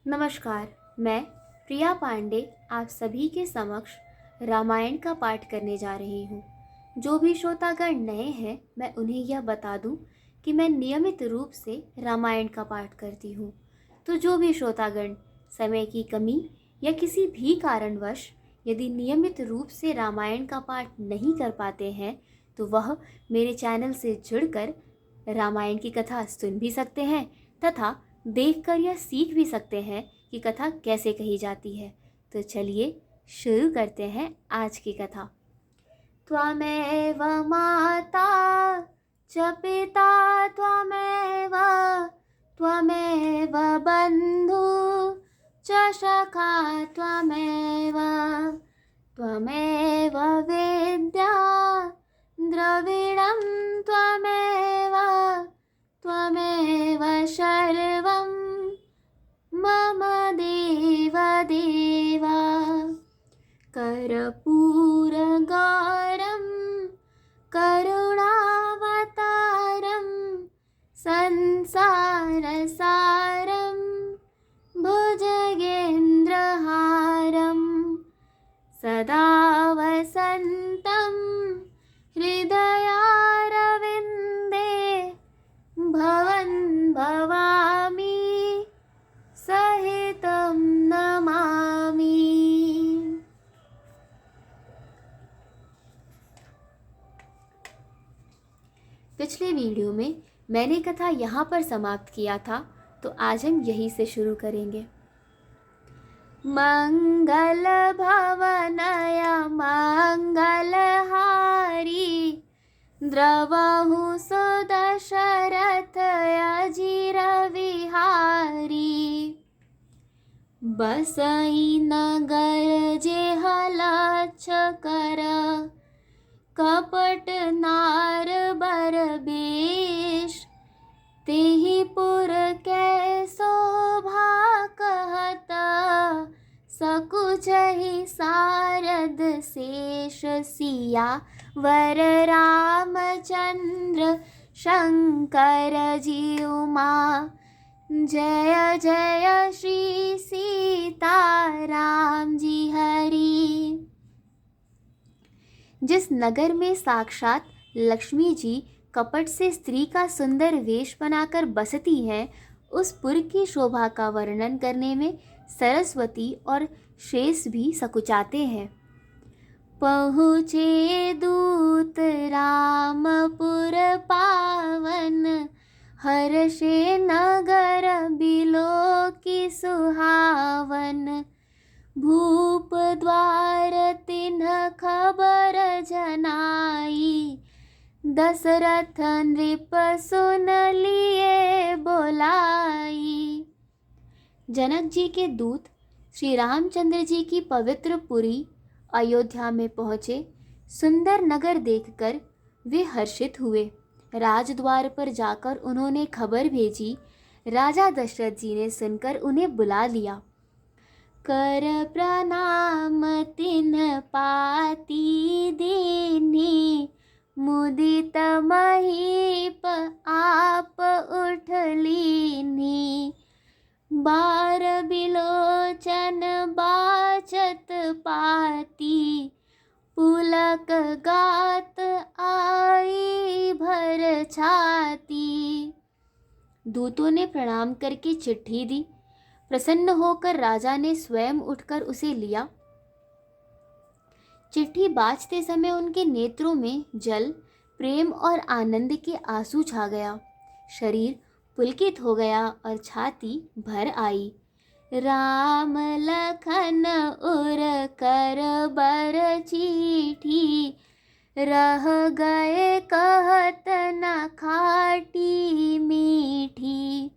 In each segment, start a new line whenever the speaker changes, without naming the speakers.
नमस्कार। मैं प्रिया पांडे आप सभी के समक्ष रामायण का पाठ करने जा रही हूँ। जो भी श्रोतागण नए हैं, मैं उन्हें यह बता दूँ कि मैं नियमित रूप से रामायण का पाठ करती हूँ। तो जो भी श्रोतागण समय की कमी या किसी भी कारणवश यदि नियमित रूप से रामायण का पाठ नहीं कर पाते हैं, तो वह मेरे चैनल से जुड़कर रामायण की कथा सुन भी सकते हैं तथा देखकर यह सीख भी सकते हैं कि कथा कैसे कही जाती है। तो चलिए शुरू करते हैं आज की कथा। त्वमेव माता च पिता त्वमेव त्वमेव बन्धु च सखा त्वमेव त्वमेव विद्या द्रविणं त्वमेव त्वमेव सर्वं मम देव देव। कर्पूरगारं करुणावतारं संसारसारं भुजगेन्द्रहारं सदा वसन्तं हृदयारविन्दे भवन् भवामि सहितं नमामि। पिछले वीडियो में मैंने कथा यहाँ पर समाप्त किया था, तो आज हम यहीं से शुरू करेंगे। मंगल भवनय मंगलहारी द्रवहु सुदशरथ अजिर विहारी। बसई नगर जेहलच्छ कर कपट नार बर बेश। तेहि पुर कै शोभा कहत सकुचहि सारद शेष। सिया वर रामचंद्र शंकर जी उमा जय जय श्री सीताराम जी हरि। जिस नगर में साक्षात लक्ष्मी जी कपट से स्त्री का सुंदर वेश बनाकर बसती हैं, उस पुर की शोभा का वर्णन करने में सरस्वती और शेष भी सकुचाते हैं। पहुँचे दूत रामपुर पावन हर्षे नगर बिलो की सुहावन। भूप द्वार तिन्ह खबर जनाई दशरथ नृप सुन लिए बोलाई। जनक जी के दूत श्री रामचंद्र जी की पवित्र पुरी अयोध्या में पहुँचे। सुंदर नगर देखकर वे हर्षित हुए। राजद्वार पर जाकर उन्होंने खबर भेजी। राजा दशरथ जी ने सुनकर उन्हें बुला लिया। कर प्रणाम तिन्ह पाती दीन्ही मुदित महीप आप उठ लीन्ही। बार बिलोचन बाचत पाती पुलक गात आई भर छाती। दूतों ने प्रणाम करके चिट्ठी दी। प्रसन्न होकर राजा ने स्वयं उठकर उसे लिया। चिट्ठी बाजते समय उनके नेत्रों में जल, प्रेम और आनंद के आंसू छा गया। शरीर पुलकित हो गया और छाती भर आई। राम लखन उर कर बर चिट्ठी रह गए कहत न खाटी मीठी।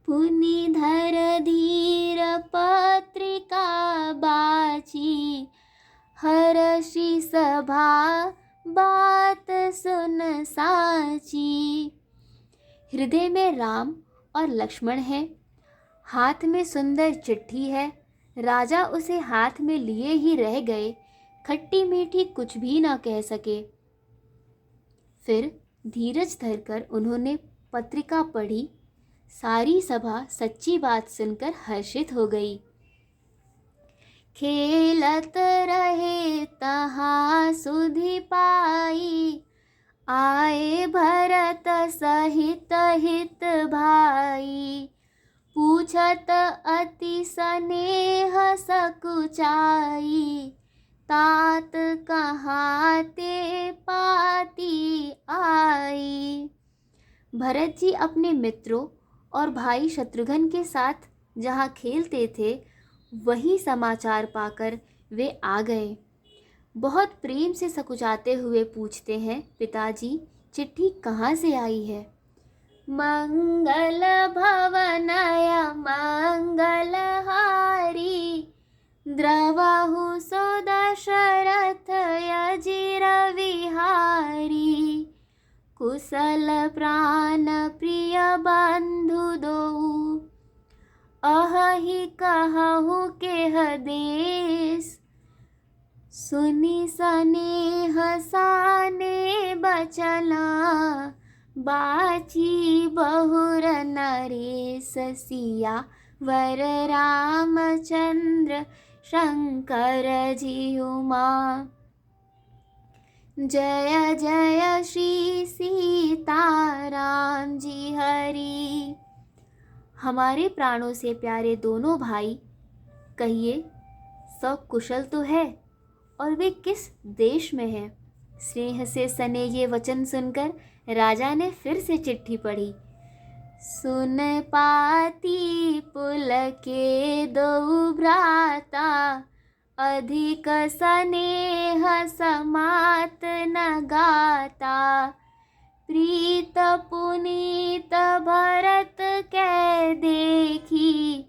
पुनि धर धीर पत्रिका बाची हर्षि सभा बात सुन साची। हृदय में राम और लक्ष्मण हैं, हाथ में सुंदर चिट्ठी है। राजा उसे हाथ में लिए ही रह गए, खट्टी मीठी कुछ भी ना कह सके। फिर धीरज धरकर उन्होंने पत्रिका पढ़ी। सारी सभा सच्ची बात सुनकर हर्षित हो गई। खेलत रहे तहाँ सुधि पाई, आए भरत सहित हित भाई। पूछत अति स्नेह सकुचाई, तात कहाँ ते पाती आई। भरत जी अपने मित्रों और भाई शत्रुघ्न के साथ जहाँ खेलते थे वही समाचार पाकर वे आ गए। बहुत प्रेम से सकुचाते हुए पूछते हैं, पिताजी चिट्ठी कहाँ से आई है? मंगल भवनय मंगल हारी, द्रवहु सो दशरथ अजिर विहारी। कुशल प्राण प्रिय बंधु दो, अहि कहु केह देश। सुनि स्नेह साने बचना, बाची बहुर नरेश। सिया वर रामचंद्र शंकर जी उमा। जय जय श्री सीताराम जी हरि। हमारे प्राणों से प्यारे दोनों भाई, कहिए सब कुशल तो है और वे किस देश में हैं? स्नेह से सने ये वचन सुनकर राजा ने फिर से चिट्ठी पढ़ी। सुन पाती पुलके दो भ्राता, अधिक स्नेह समात न गाता। प्रीत पुनीत भरत कै देखी,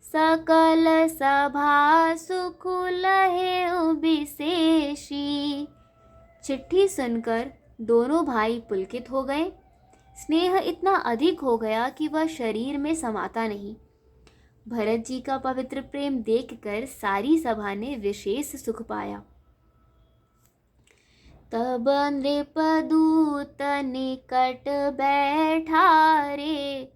सकल सभा सुख लहेउ विशेषी। चिट्ठी सुनकर दोनों भाई पुलकित हो गए। स्नेह इतना अधिक हो गया कि वह शरीर में समाता नहीं। भरत जी का पवित्र प्रेम देखकर सारी सभा ने विशेष सुख पाया। तब नृपदूत निकट बैठा रे,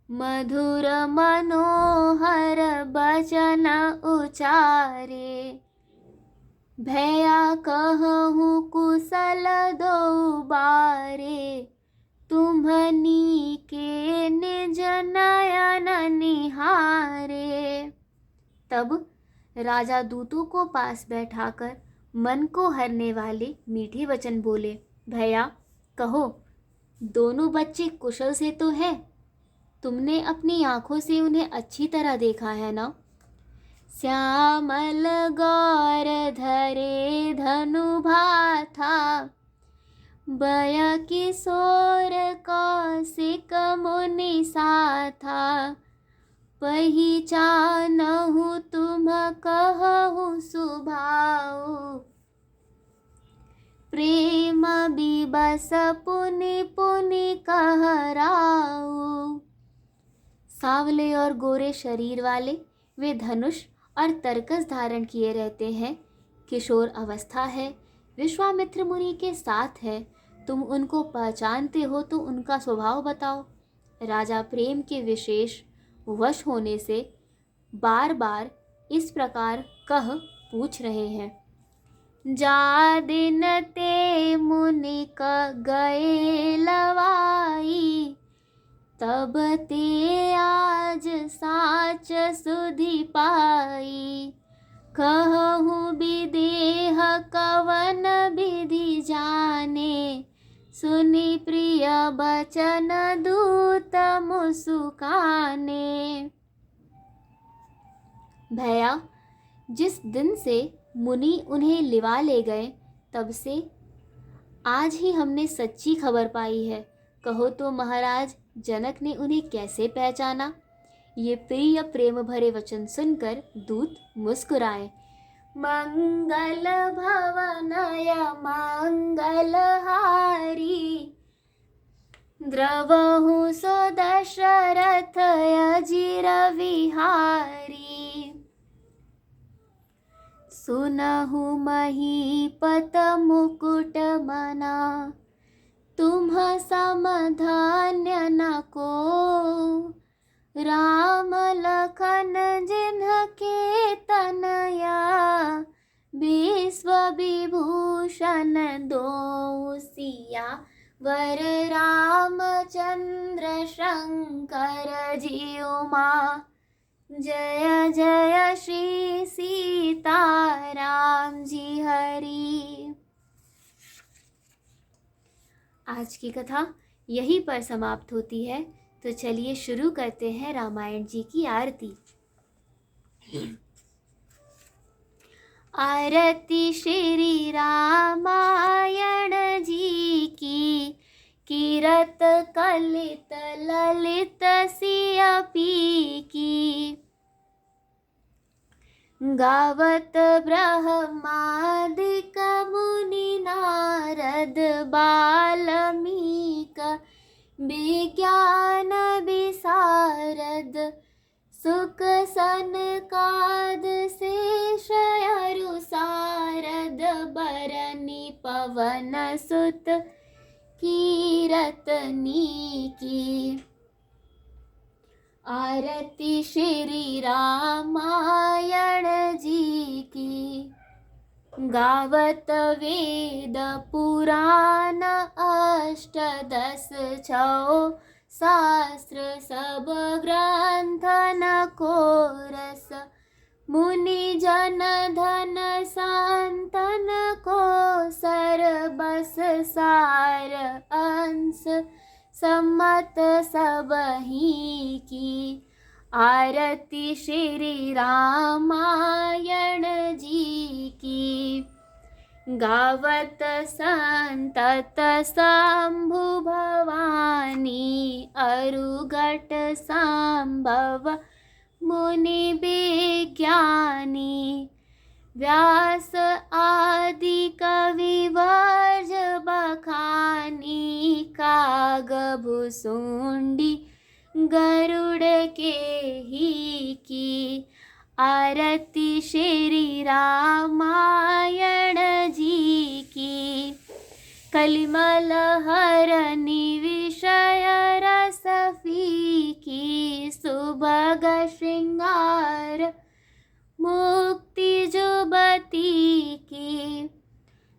मधुर मनोहर बचन उचारे। भैया कहूँ कुशल दो बारे, तुम्हनी के निज नयन निहारे। तब राजा दूतों को पास बैठाकर मन को हरने वाले मीठे वचन बोले। भैया कहो, दोनों बच्चे कुशल से तो हैं? तुमने अपनी आंखों से उन्हें अच्छी तरह देखा है ना? श्यामल गौर धरे धनु भाथा, बय किशोर कौशिक मुनि साथा। पहिचानहु तुम कहु सुभाऊ, प्रेम बिबस पुनि पुनि कहराऊ। सांवले और गोरे शरीर वाले वे धनुष और तरकस धारण किए रहते हैं। किशोर अवस्था है, विश्वामित्र मुनि के साथ है। तुम उनको पहचानते हो तो उनका स्वभाव बताओ। राजा प्रेम के विशेष वश होने से बार बार इस प्रकार कह पूछ रहे हैं। जा दिन ते मुनि गए लवाई, तब ते आज साच सुधि पाई। कहूँ विदेह कवन विधि जाने, सुनि प्रिय बचन दूत मुस्काने। भैया जिस दिन से मुनि उन्हें लिवा ले गए तब से आज ही हमने सच्ची खबर पाई है। कहो तो महाराज जनक ने उन्हें कैसे पहचाना? ये प्रिय प्रेम भरे वचन सुनकर दूत मुस्कुराए। मंगल भवनय मंगल हारी, द्रवहु सो दशरथ अजिर विहारी। सुनहु महीपत मुकुट मना, तुम सम धन्य न को, राम लखन जिनके तनया, विश्व विभूषण दो सिया, वर रामचंद्र शंकर जी उमा। जय जय श्री सीताराम जी हरि। आज की कथा यहीं पर समाप्त होती है। तो चलिए शुरू करते हैं रामायण जी की आरती। आरती श्री रामायण जी की, कीरत कलित ललित सियपी की। गावत ब्रह्मादिक मुनि नारद, बाल्मीक विज्ञान विशारद, सुख सनकाद शेष अरु सारद, बरनी पवन सुत कीरतनी की। आरती श्री रामायण जी की। गावत वेद पुराण अष्टदश छौ, शास्त्र सब ग्रंथ न को रस, मुनि जन धन संतन को सर्वस सार, अंश सम्मत सबही की। आरती श्री रामायण जी की। गावत संतत शंभु भवानी, अरुघट संभव मुनि विज्ञानी, व्यास आदि कविवर्ज बखानी, काग भुसुंडी गरुड़ के ही की। आरती श्री रामायण जी की। कलिमल हरनि विषय रस फीकी, सुभग श्रृंगार मुक्ति जुबती की।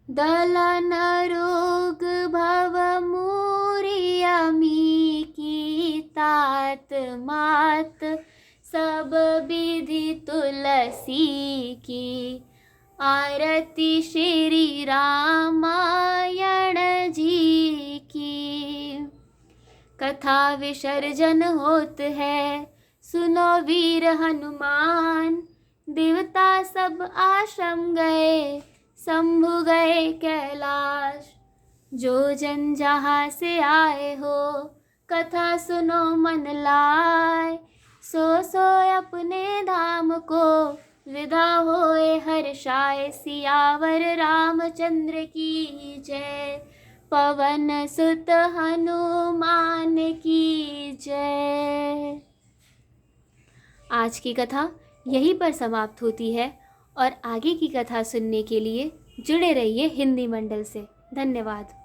दलन रोग भव मूरियमी की, तात मात सब विधि तुलसी की। आरती श्री रामायण जी की। कथा विसर्जन होत है, सुनो वीर हनुमान, देवता सब आश्रम गए, शंभु गए कैलाश। जो जन जहाँ से आए हो, कथा सुनो मन लाए, सो सो अपने धाम को विदा होए हर्षाए। सियावर रामचंद्र की जय, पवन सुत हनुमान की जय। आज की कथा यहीं पर समाप्त होती है और आगे की कथा सुनने के लिए जुड़े रहिए हिंदी मंडल से। धन्यवाद।